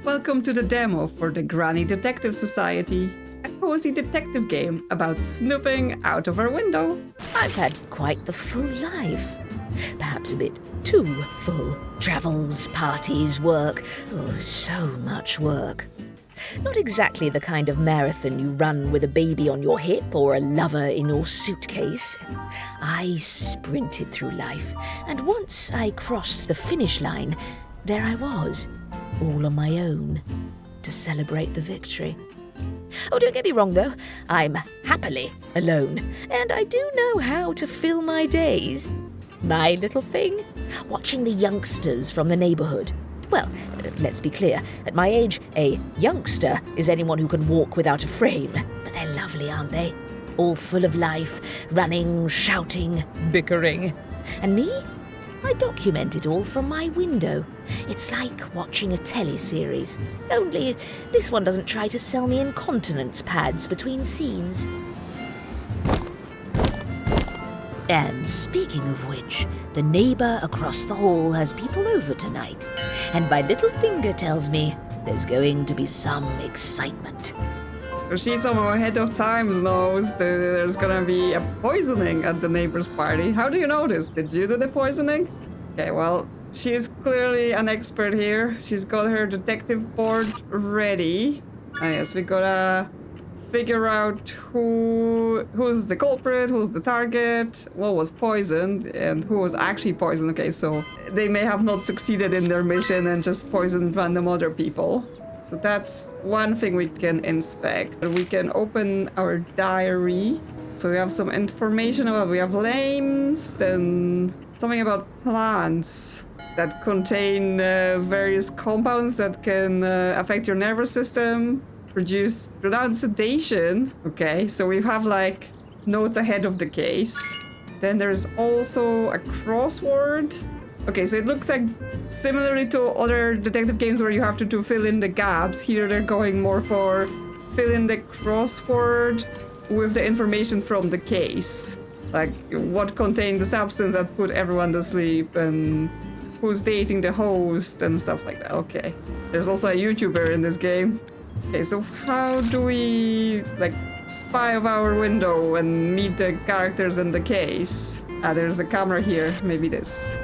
Welcome to the demo for the Granny Detective Society, a cozy detective game about snooping out of our window. I've had quite the full life. Perhaps a bit too full. Travels, parties, work. Oh, so much work. Not exactly the kind of marathon you run with a baby on your hip or a lover in your suitcase. I sprinted through life, and once I crossed the finish line, there I was, all on my own, to celebrate the victory. Oh, don't get me wrong, though. I'm happily alone, and I do know how to fill my days. My little thing? Watching the youngsters from the neighbourhood. Well, let's be clear. At my age, a youngster is anyone who can walk without a frame. But they're lovely, aren't they? All full of life, running, shouting, bickering. And me? I document it all from my window. It's like watching a teleseries. Only this one doesn't try to sell me incontinence pads between scenes. And speaking of which, the neighbour across the hall has people over tonight. And my little finger tells me there's going to be some excitement. She somehow ahead of time knows that there's gonna be a poisoning at the neighbor's party. How do you know this? Did you do the poisoning? Okay, well, she's clearly an expert here. She's got her detective board ready. And yes, we gotta figure out who's the culprit, who's the target, what was poisoned, and who was actually poisoned. Okay, so they may have not succeeded in their mission and just poisoned random other people. So that's one thing we can inspect. We can open our diary. So we have some information about, we have names, then something about plants that contain various compounds that can affect your nervous system, pronounce sedation. Okay, so we have like notes ahead of the case. Then there's also a crossword. Okay, so it looks like similarly to other detective games where you have to fill in the gaps. Here they're going more for fill in the crossword with the information from the case. Like what contained the substance that put everyone to sleep and who's dating the host and stuff like that. Okay, there's also a YouTuber in this game. Okay, so how do we like spy of our window and meet the characters in the case? There's a camera here, maybe this.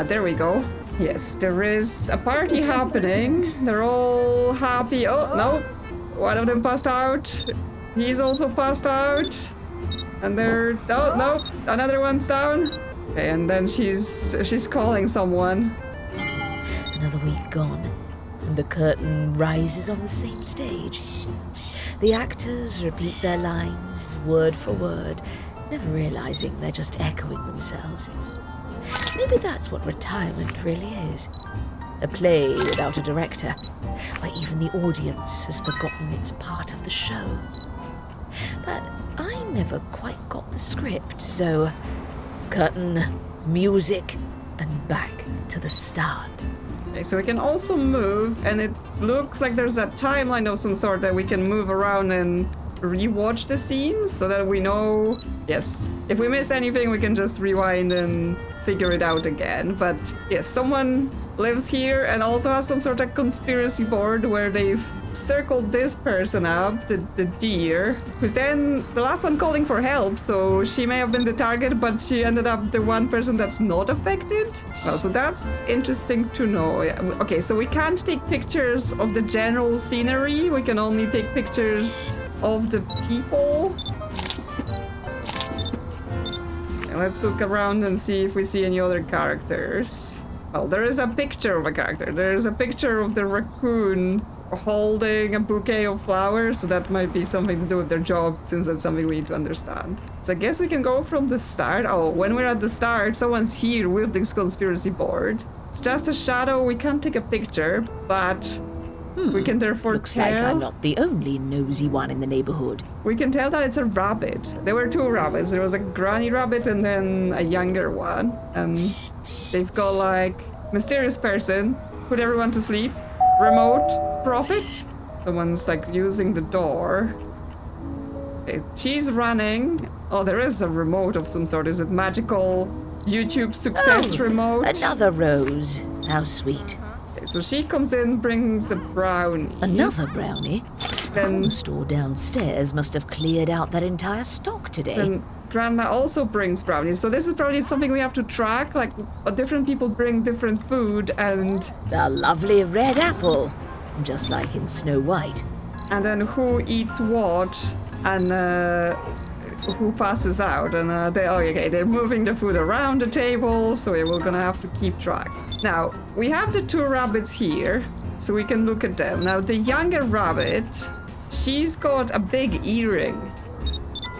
There we go. Yes, there is a party happening. They're all happy. Oh, no. One of them passed out. He's also passed out. And they're... Oh, no. Another one's down. Okay, and then she's calling someone. Another week gone, and the curtain rises on the same stage. The actors repeat their lines, word for word, never realizing they're just echoing themselves. Maybe that's what retirement really is. A play without a director, where even the audience has forgotten it's part of the show. But I never quite got the script, so curtain, music, and back to the start. Okay, so we can also move, and it looks like there's a timeline of some sort that we can move around and rewatch the scenes so that we know, yes, if we miss anything we can just rewind and figure it out again. But yes, someone lives here and also has some sort of conspiracy board where they've circled this person up, the deer, who's then the last one calling for help, so she may have been the target, but she ended up the one person that's not affected. Well, so that's interesting to know. Okay, so we can't take pictures of the general scenery, we can only take pictures of the people. Okay, let's look around and see if we see any other characters. Well, there is a picture of a character. There is a picture of the raccoon holding a bouquet of flowers, so that might be something to do with their job, since that's something we need to understand. So I guess we can go from the start. Oh, when we're at the start, someone's here with this conspiracy board. It's just a shadow, we can't take a picture, but we can therefore Looks tell... like I'm not the only nosy one in the neighborhood. We can tell that it's a rabbit. There were two rabbits. There was a granny rabbit and then a younger one. And they've got like mysterious person, put everyone to sleep, remote, profit. Someone's like using the door. Okay, she's running. Oh, there is a remote of some sort. Is it magical YouTube success remote? Another rose. How sweet. so she comes in, brings the brownies. Another brownie? Then- The store downstairs must have cleared out their entire stock today. And Grandma also brings brownies. So this is probably something we have to track. Like, different people bring different food, and A lovely red apple, just like in Snow White. then who eats what, and who passes out. And they're moving the food around the table, so we're gonna have to keep track. Now, we have the 2 rabbits here, so we can look at them. Now, the younger rabbit, she's got a big earring.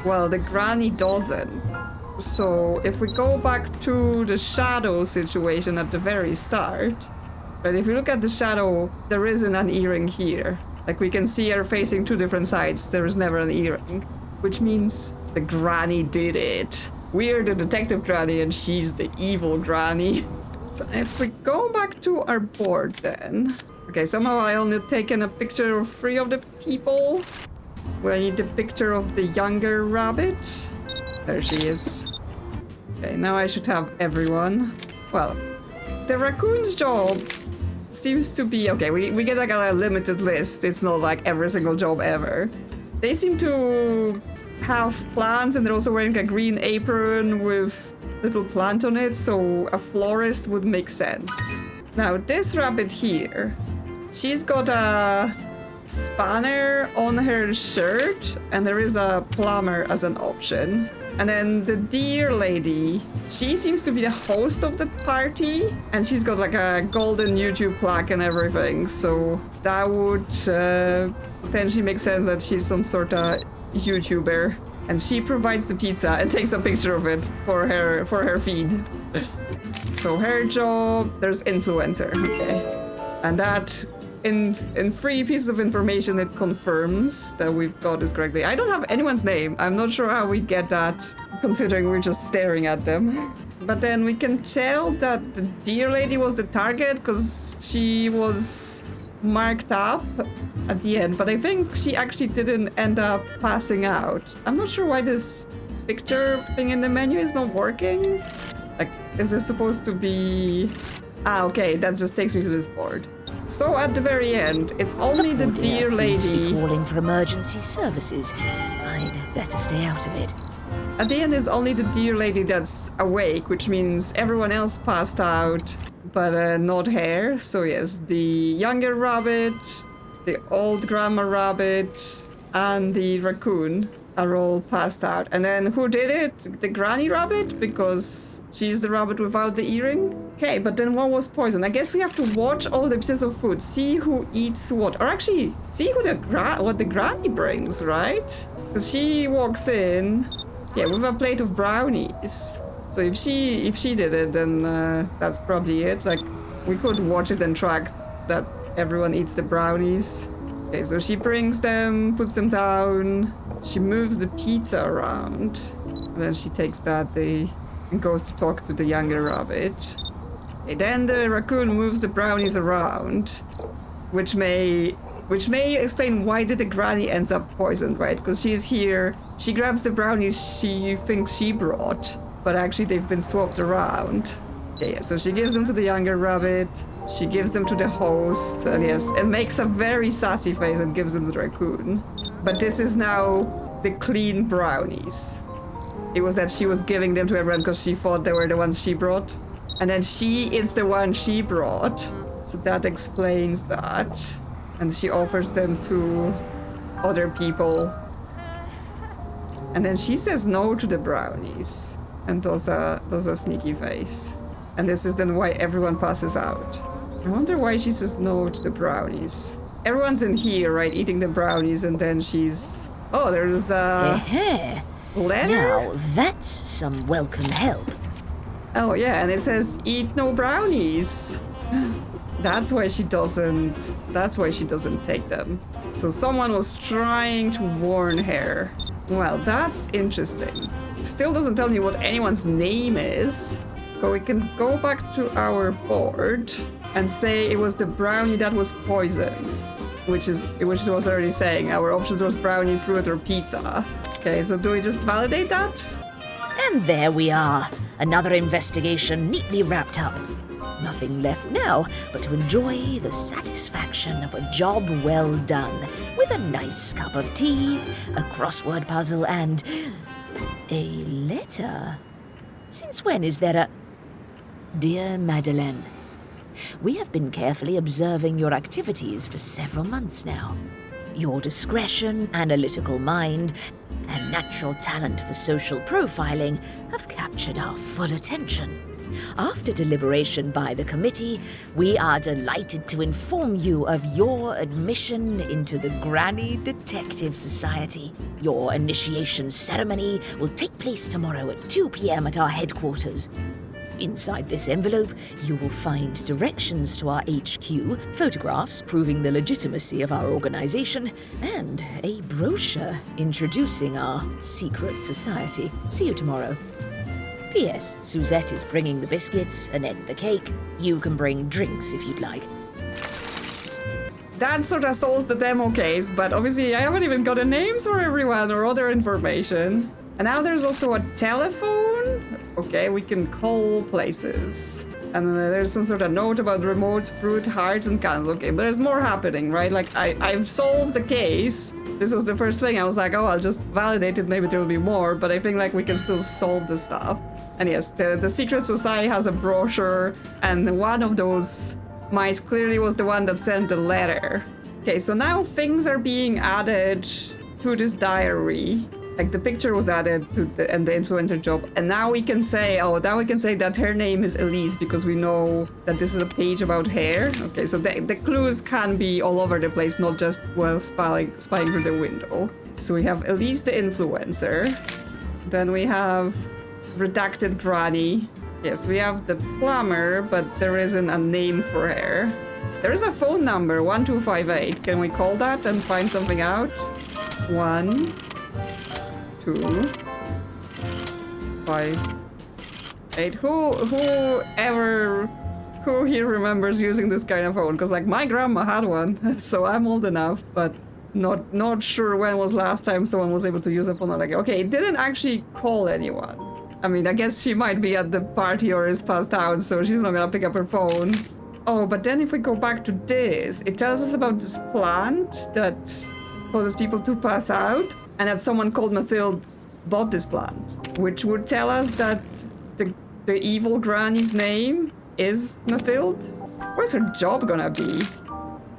Well, the granny doesn't. So if we go back to the shadow situation at the very start, but if you look at the shadow, there isn't an earring here. Like, we can see her facing 2 different sides. There is never an earring, which means the granny did it. We're the detective granny and she's the evil granny. So if we go back to our board then. Okay, somehow I only taken a picture of 3 of the people. Well, I need the picture of the younger rabbit. There she is. Okay, now I should have everyone. Well, the raccoon's job seems to be... Okay, we get like a limited list. It's not like every single job ever. They seem to have plants, and they're also wearing a green apron with little plant on it, so a florist would make sense. Now, this rabbit here, she's got a spanner on her shirt, and there is a plumber as an option. And then the deer lady, she seems to be the host of the party, and she's got like a golden YouTube plaque and everything, so that would potentially make sense that she's some sort of YouTuber. And she provides the pizza and takes a picture of it for her feed. So her job, there's influencer, okay. And that in 3 pieces of information, it confirms that we've got this correctly. I don't have anyone's name. I'm not sure how we get that, considering we're just staring at them. But then we can tell that the deer lady was the target because she was marked up at the end, but I think she actually didn't end up passing out. I'm not sure why this picture thing in the menu is not working. Like, is there supposed to be... Ah, okay, that just takes me to this board. So at the very end, it's only the deer seems to be lady. calling for emergency services. I'd better stay out of it. At the end is only the deer lady that's awake, which means everyone else passed out, but not her. So yes, the younger rabbit, the old grandma rabbit, and the raccoon are all passed out. And then who did it? The granny rabbit, because she's the rabbit without the earring. Okay, but then what was poison? I guess we have to watch all the pieces of food, see who eats what, or actually see who what the granny brings, right? Because she walks in, yeah, with a plate of brownies. So if she did it, then that's probably it. Like, we could watch it and track that everyone eats the brownies. Okay, so she brings them, puts them down. She moves the pizza around, and then she takes that and goes to talk to the younger rabbit. Okay, then the raccoon moves the brownies around, which may explain why did the granny ends up poisoned, right? Because she's here, she grabs the brownies she thinks she brought, but actually they've been swapped around. Yeah, so she gives them to the younger rabbit, she gives them to the host, and yes, it makes a very sassy face and gives them to the raccoon. But this is now the clean brownies. It was that she was giving them to everyone because she thought they were the ones she brought. And then she is the one she brought. So that explains that. And she offers them to other people. And then she says no to the brownies. And does a sneaky face. And this is then why everyone passes out. I wonder why she says no to the brownies. Everyone's in here, right, eating the brownies, and then she's... Oh, there's a letter? Now, that's some welcome help. Oh, yeah, and it says, eat no brownies. That's why she doesn't take them. So someone was trying to warn her. Well, that's interesting. Still doesn't tell me what anyone's name is. But we can go back to our board and say it was the brownie that was poisoned, which was already saying our options was brownie, fruit, or pizza. Okay, so do we just validate that? And there we are. Another investigation neatly wrapped up. Nothing nothing left now but to enjoy the satisfaction of a job well done, with a nice cup of tea, a crossword puzzle, and a letter. Since when is there a... Dear Madeleine, we have been carefully observing your activities for several months now. Your discretion, analytical mind, and natural talent for social profiling have captured our full attention. After deliberation by the committee, we are delighted to inform you of your admission into the Granny Detective Society. Your initiation ceremony will take place tomorrow at 2 p.m. at our headquarters. Inside this envelope, you will find directions to our HQ, photographs proving the legitimacy of our organization, and a brochure introducing our secret society. See you tomorrow. P.S. Suzette is bringing the biscuits, Annette the cake. You can bring drinks if you'd like. That sort of solves the demo case, but obviously I haven't even got names for everyone or other information. And now there's also a telephone. Okay, we can call places. And there's some sort of note about remotes, fruit, hearts, and cans. Okay, but there's more happening, right? Like, I've solved the case. This was the first thing. I was like, oh, I'll just validate it. Maybe there will be more. But I think, like, we can still solve this stuff. And yes, the secret society has a brochure. And one of those mice clearly was the one that sent the letter. Okay, so now things are being added to this diary. Like, the picture was added to the influencer job, and now we can say, that her name is Elise because we know that this is a page about hair. Okay, so the clues can be all over the place, not just while spying through the window. So we have Elise the influencer. Then we have redacted granny. Yes, we have the plumber, but there isn't a name for her. There is a phone number, 1258. Can we call that and find something out? 1, 2, 5, 8. Who here remembers using this kind of phone? Because, like, my grandma had one, so I'm old enough, but not sure when was last time someone was able to use a phone like, okay, it didn't actually call anyone. I mean, I guess she might be at the party or is passed out, so she's not gonna pick up her phone. Oh, but then if we go back to this, it tells us about this plant that causes people to pass out, and that someone called Mathilde bought this plant, which would tell us that the evil granny's name is Mathilde. Where's her job gonna be?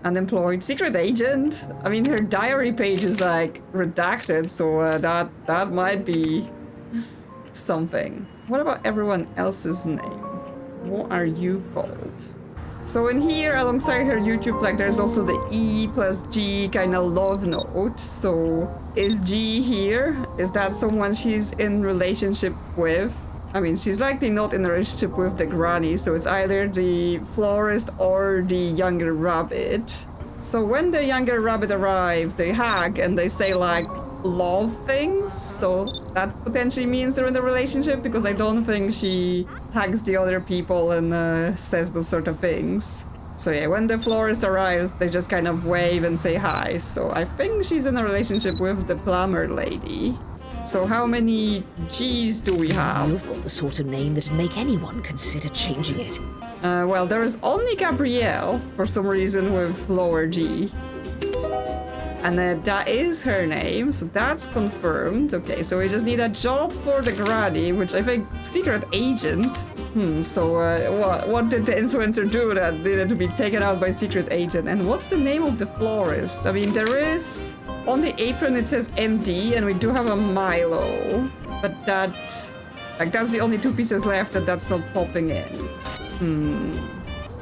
Unemployed secret agent? I mean, her diary page is like redacted, so that might be something. What about everyone else's name? What are you called? So in here, alongside her YouTube, like, there's also the E plus G kind of love note. So is G here? Is that someone she's in relationship with? I mean, she's likely not in a relationship with the granny, so it's either the florist or the younger rabbit. So when the younger rabbit arrives, they hug and they say, like, love things. So that potentially means they're in a relationship, because I don't think she hugs the other people and says those sort of things. So yeah, when the florist arrives, they just kind of wave and say hi. So I think she's in a relationship with the plumber lady. So how many G's do we have? You've got the sort of name that'd make anyone consider changing it. Well, there is only Gabrielle, for some reason, with lower G. And that is her name, so that's confirmed. Okay, so we just need a job for the granny, which I think secret agent. So what did the influencer do that needed to be taken out by secret agent? And what's the name of the florist? I mean, there is... On the apron it says MD, and we do have a Milo. But that's the only two pieces left, and that's not popping in.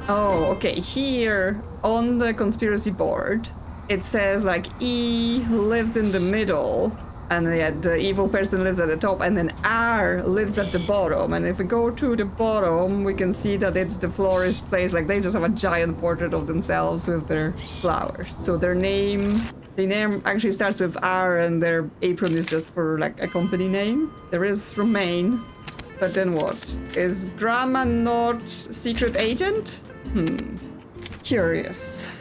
Oh, okay, here on the conspiracy board, it says, like, E lives in the middle, and the evil person lives at the top, and then R lives at the bottom. And if we go to the bottom, we can see that it's the florist's place. Like, they just have a giant portrait of themselves with their flowers. So their name actually starts with R, and their apron is just for, like, a company name. There is Romaine, but then what? Is Grandma not secret agent? Curious.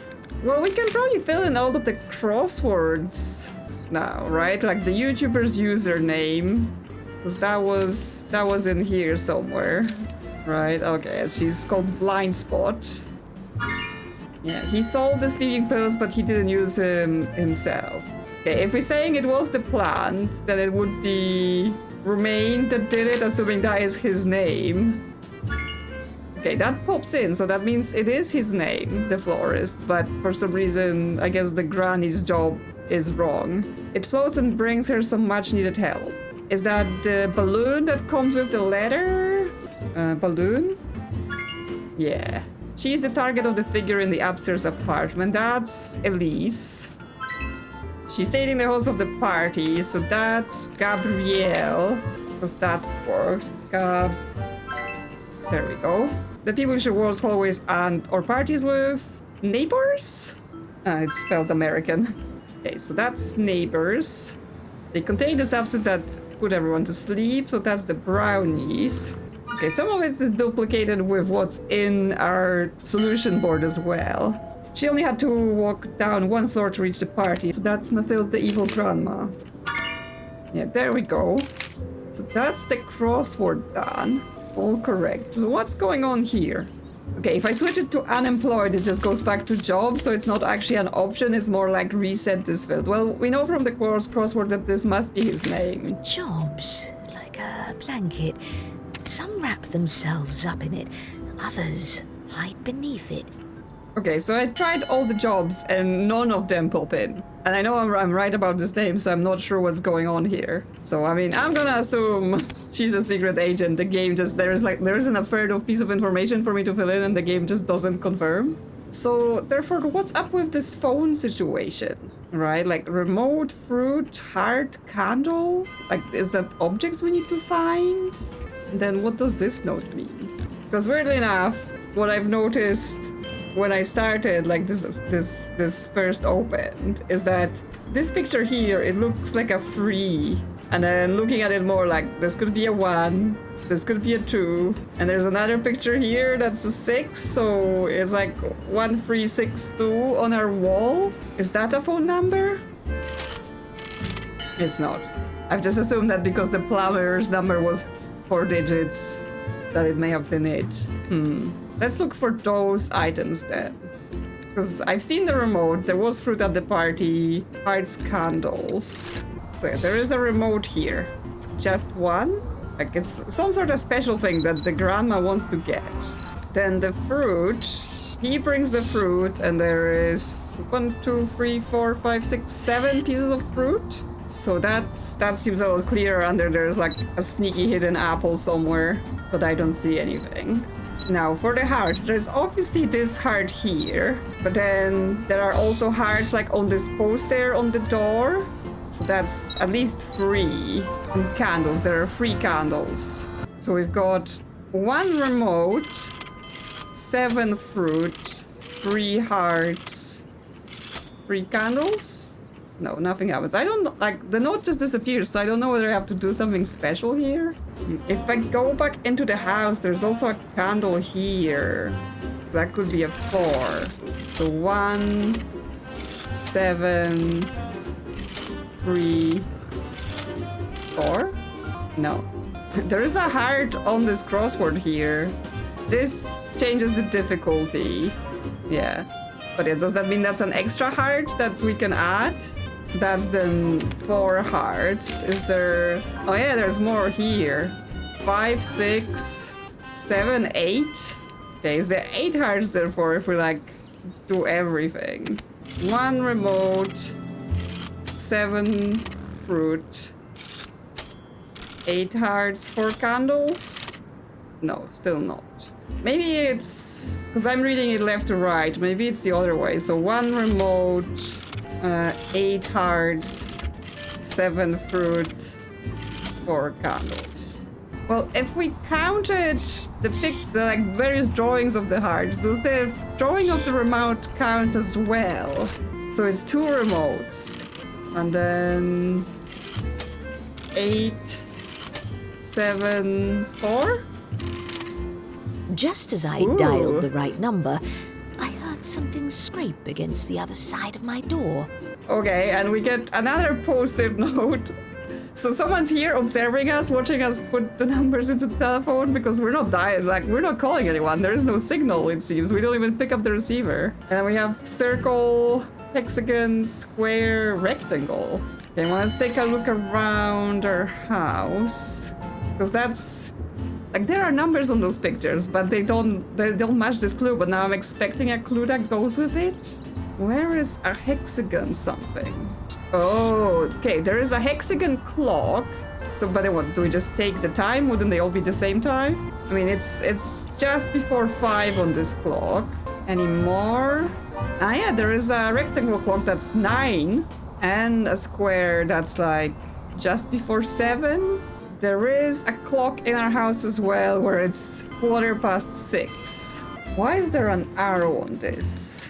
Well, we can probably fill in all of the crosswords now, right? Like the YouTuber's username, because that was in here somewhere. Right, okay, she's called Blind Spot. Yeah, he sold the sleeping pills, but he didn't use them himself. Okay, if we're saying it was the plant, then it would be Romain that did it, assuming that is his name. Okay, that pops in, so that means it is his name, the florist, but for some reason, I guess the granny's job is wrong. It floats and brings her some much-needed help. Is that the balloon that comes with the letter? Balloon? Yeah. She is the target of the figure in the upstairs apartment. That's Elise. She's dating the host of the party, so that's Gabrielle. Does that work? There we go. The people she was always or parties with. Neighbors? It's spelled American. Okay, so that's neighbors. They contain the substance that put everyone to sleep, so that's the brownies. Okay, some of it is duplicated with what's in our solution board as well. She only had to walk down one floor to reach the party, so that's Mathilde, the evil grandma. Yeah, there we go. So that's the crossword done. All correct. So what's going on here? Okay, if I switch it to unemployed, it just goes back to jobs, so it's not actually an option, it's more like reset this field. Well, we know from the crossword that this must be his name. Jobs, like a blanket. Some wrap themselves up in it, others hide beneath it. Okay, so I tried all the jobs and none of them pop in. And I know I'm right about this name, so I'm not sure what's going on here. So, I mean, I'm gonna assume she's a secret agent. The game just, there isn't a third of piece of information for me to fill in and the game just doesn't confirm. So, therefore, what's up with this phone situation? Right, like remote, fruit, heart, candle? Like, is that objects we need to find? And then what does this note mean? Because weirdly enough, what I've noticed when I started, like this first opened, is that this picture here, it looks like a 3. And then looking at it more, like this could be a 1, this could be a 2, and there's another picture here that's a 6, so it's like 1362 on our wall. Is that a phone number? It's not. I've just assumed that because the plumber's number was 4 digits, that it may have been it. Let's look for those items then. Because I've seen the remote, there was fruit at the party, hearts, candles. So yeah, there is a remote here. Just one? Like it's some sort of special thing that the grandma wants to get. Then the fruit, he brings the fruit and there is 1, 2, 3, 4, 5, 6, 7 pieces of fruit. So that seems a little clearer under there's like a sneaky hidden apple somewhere, but I don't see anything. Now for the hearts, there's obviously this heart here, but then there are also hearts like on this poster on the door. So that's at least 3. And candles, there are 3 candles. So we've got 1 remote, 7 fruit, 3 hearts, 3 candles. No, nothing happens. I don't know, like, the note just disappears, so I don't know whether I have to do something special here. If I go back into the house, there's also a candle here. So that could be a 4. So 1, 7, 3, 4? No. There is a heart on this crossword here. This changes the difficulty. Yeah. But yeah, does that mean that's an extra heart that we can add? So that's then 4 hearts. Is there... Oh yeah, there's more here. 5, 6, 7, 8. Okay, is there 8 hearts therefore if we like do everything? 1 remote, 7 fruit, 8 hearts, 4 candles? No, still not. Maybe it's... because I'm reading it left to right. Maybe it's the other way. So 1 remote... 8 hearts, 7 fruit, 4 candles. Well, if we counted the like various drawings of the hearts, does the drawing of the remote count as well? So it's 2 remotes, and then 8, 7, 4. Just as I dialed the right number, I heard something scrape against the other side of my door. Okay, and we get another post-it note So someone's here observing us, watching us put the numbers into the telephone because we're not we're not calling anyone. There is no signal, it seems. We don't even pick up the receiver. And then we have circle, hexagon, square, rectangle. Okay, well, let's take a look around our house. Because that's... Like, there are numbers on those pictures, but they don't match this clue. But now I'm expecting a clue that goes with it. Where is a hexagon something? Oh, okay, there is a hexagon clock. So, but then what, do we just take the time? Wouldn't they all be the same time? I mean, it's just before 5 on this clock. Any more? Ah, yeah, there is a rectangle clock that's 9. And a square that's like just before 7. There is a clock in our house as well where it's 6:15. Why is there an arrow on this?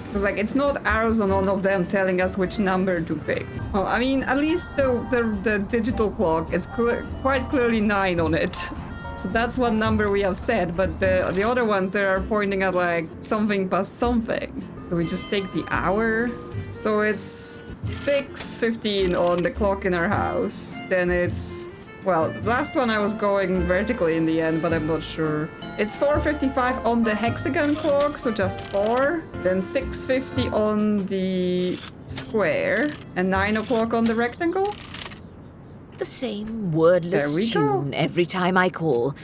Because like it's not arrows on all of them telling us which number to pick. Well, I mean, at least the digital clock is quite clearly 9 on it. So that's one number we have said, but the other ones they are pointing at like something past something. Do we just take the hour? So it's 6:15 on the clock in our house. Then it's... Well, the last one I was going vertically in the end, but I'm not sure. It's 4:55 on the hexagon clock, so just 4. Then 6:50 on the square, and 9 o'clock on the rectangle. The same wordless tune every time I call.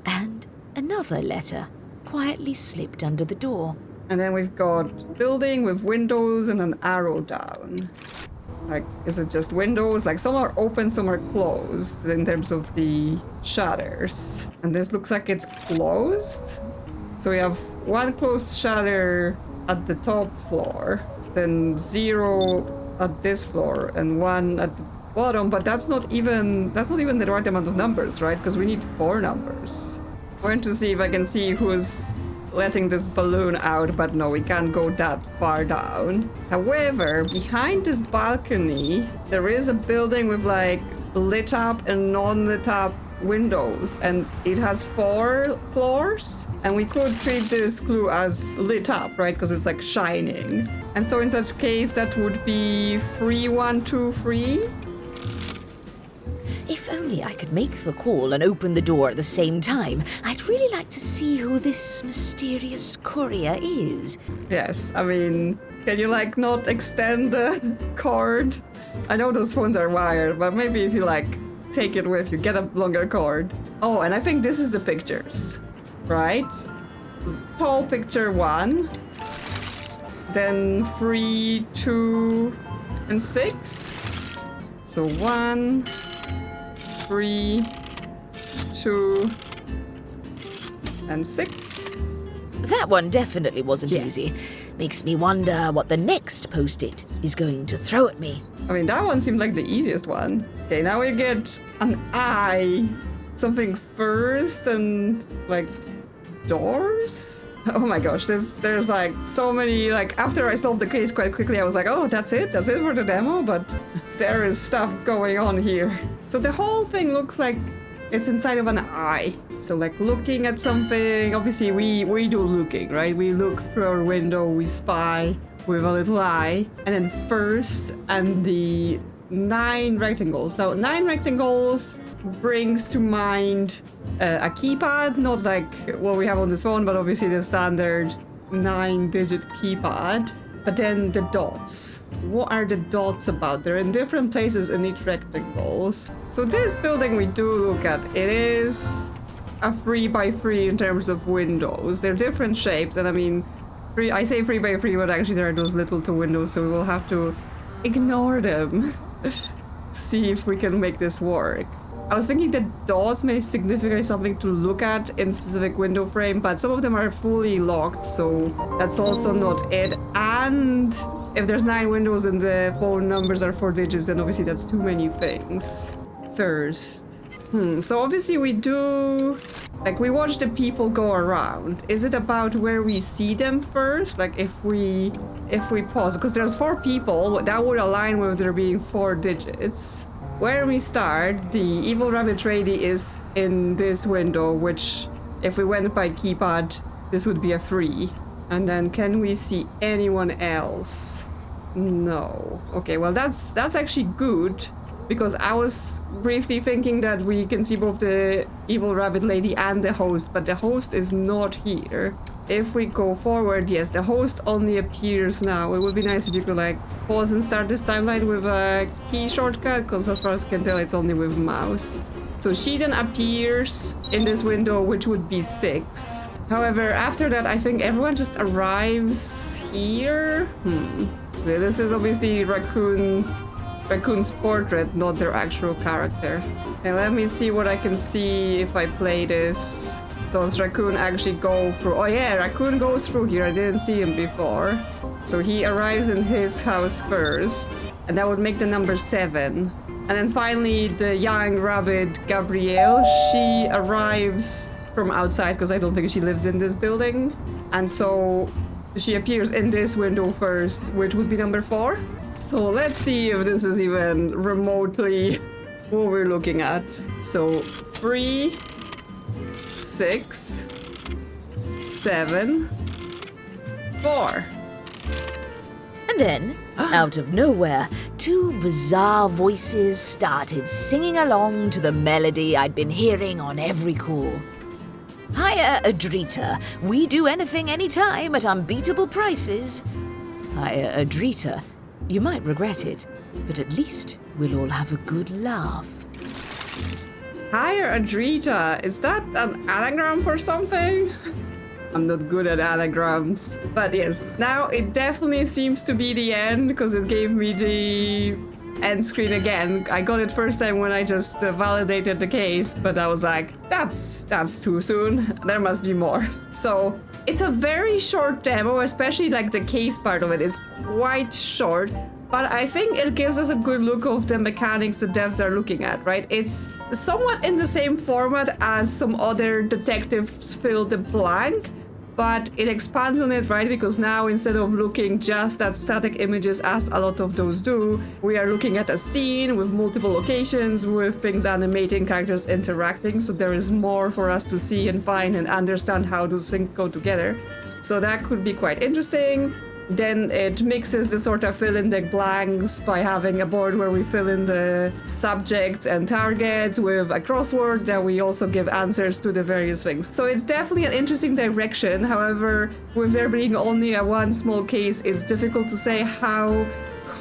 And another letter quietly slipped under the door. And then we've got building with windows and an arrow down. Like, is it just windows? Like, some are open, some are closed in terms of the shutters. And this looks like it's closed. So we have one closed shutter at the top floor, then 0 at this floor, and 1 at the bottom. But that's not even the right amount of numbers, right? Because we need 4 numbers. I'm going to see if I can see who's letting this balloon out, but no, we can't go that far down. However, behind this balcony, there is a building with like lit up and non-lit up windows, and it has 4 floors, and we could treat this clue as lit up, right? Because it's like shining. And so in such case, that would be 3123. If only I could make the call and open the door at the same time. I'd really like to see who this mysterious courier is. Yes, I mean, can you like not extend the cord? I know those phones are wired, but maybe if you like take it with you, get a longer cord. Oh, and I think this is the pictures, right? Tall picture 1, then 3, 2, and 6. So 1, 3, 2, and 6. That one definitely wasn't easy. Makes me wonder what the next post-it is going to throw at me. I mean, that one seemed like the easiest one. Okay, now we get an eye. Something first and like doors? Oh my gosh, there's like so many, like after I solved the case quite quickly, I was like, oh, that's it for the demo, but there is stuff going on here. So the whole thing looks like it's inside of an eye. So like looking at something, obviously we do looking, right? We look through our window, we spy with a little eye, and then first and the 9 rectangles. Now 9 rectangles brings to mind a keypad, not like what we have on this phone, but obviously the standard 9-digit keypad. But then the dots. What are the dots about? They're in different places in each rectangles. So this building we do look at, it is a 3x3 in terms of windows. They're different shapes, and I mean, I say 3x3, but actually there are those little 2 windows, so we will have to ignore them. See if we can make this work. I was thinking that dots may signify something to look at in specific window frame, but some of them are fully locked, so that's also not it. And if there's 9 windows and the phone numbers are 4 digits, then obviously that's too many things. First. So obviously we do... Like, we watch the people go around. Is it about where we see them first? Like, if we pause, because there's 4 people, that would align with there being 4 digits. Where we start, the evil rabbit lady is in this window, which, if we went by keypad, this would be a 3. And then, can we see anyone else? No. Okay, well, that's actually good, because I was briefly thinking that we can see both the evil rabbit lady and the host, but the host is not here. If we go forward, yes, the host only appears now. It would be nice if you could like pause and start this timeline with a key shortcut, because as far as I can tell, it's only with mouse. So she then appears in this window, which would be 6. However, after that, I think everyone just arrives here. So this is obviously Raccoon's portrait, not their actual character. And let me see what I can see if I play this. Does Raccoon actually go through? Oh yeah, Raccoon goes through here. I didn't see him before. So he arrives in his house first, and that would make the number 7. And then finally, the young rabbit, Gabrielle, she arrives from outside because I don't think she lives in this building. And so she appears in this window first, which would be number 4. So let's see if this is even remotely what we're looking at. So 3, 6, 7, 4. And then, out of nowhere, 2 bizarre voices started singing along to the melody I'd been hearing on every call. Hiya, Adrita. We do anything, anytime at unbeatable prices. Hiya, Adrita. You might regret it, but at least we'll all have a good laugh. Hiya, Adrita. Is that an anagram for something? I'm not good at anagrams. But yes, now it definitely seems to be the end because it gave me the end screen again. I got it first time when I just validated the case, but I was like, that's too soon. There must be more. So it's a very short demo, especially like the case part of it is quite short. But I think it gives us a good look of the mechanics the devs are looking at, right? It's somewhat in the same format as some other detectives fill the blank, but it expands on it, right? Because now instead of looking just at static images as a lot of those do, we are looking at a scene with multiple locations, with things animating, characters interacting. So there is more for us to see and find and understand how those things go together. So that could be quite interesting. Then it mixes the sort of fill in the blanks by having a board where we fill in the subjects and targets with a crossword that we also give answers to the various things. So it's definitely an interesting direction. However, with there being only a one small case, it's difficult to say how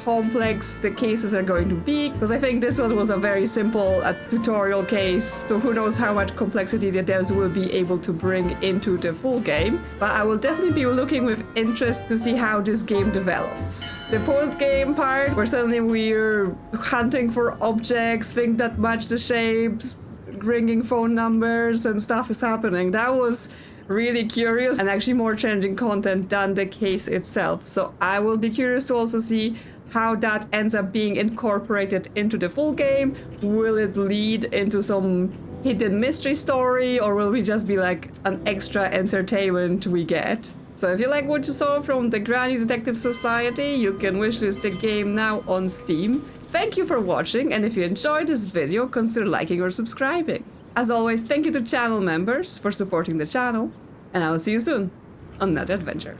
complex the cases are going to be, because I think this one was a very simple tutorial case, so who knows how much complexity the devs will be able to bring into the full game. But I will definitely be looking with interest to see how this game develops. The post-game part, where suddenly we're hunting for objects, think that match the shapes, ringing phone numbers and stuff is happening, that was really curious and actually more challenging content than the case itself. So I will be curious to also see how that ends up being incorporated into the full game. Will it lead into some hidden mystery story, or will we just be like an extra entertainment we get? So if you like what you saw from the Granny Detective Society, you can wishlist the game now on Steam. Thank you for watching, and if you enjoyed this video, consider liking or subscribing. As always, thank you to channel members for supporting the channel, and I will see you soon on another adventure.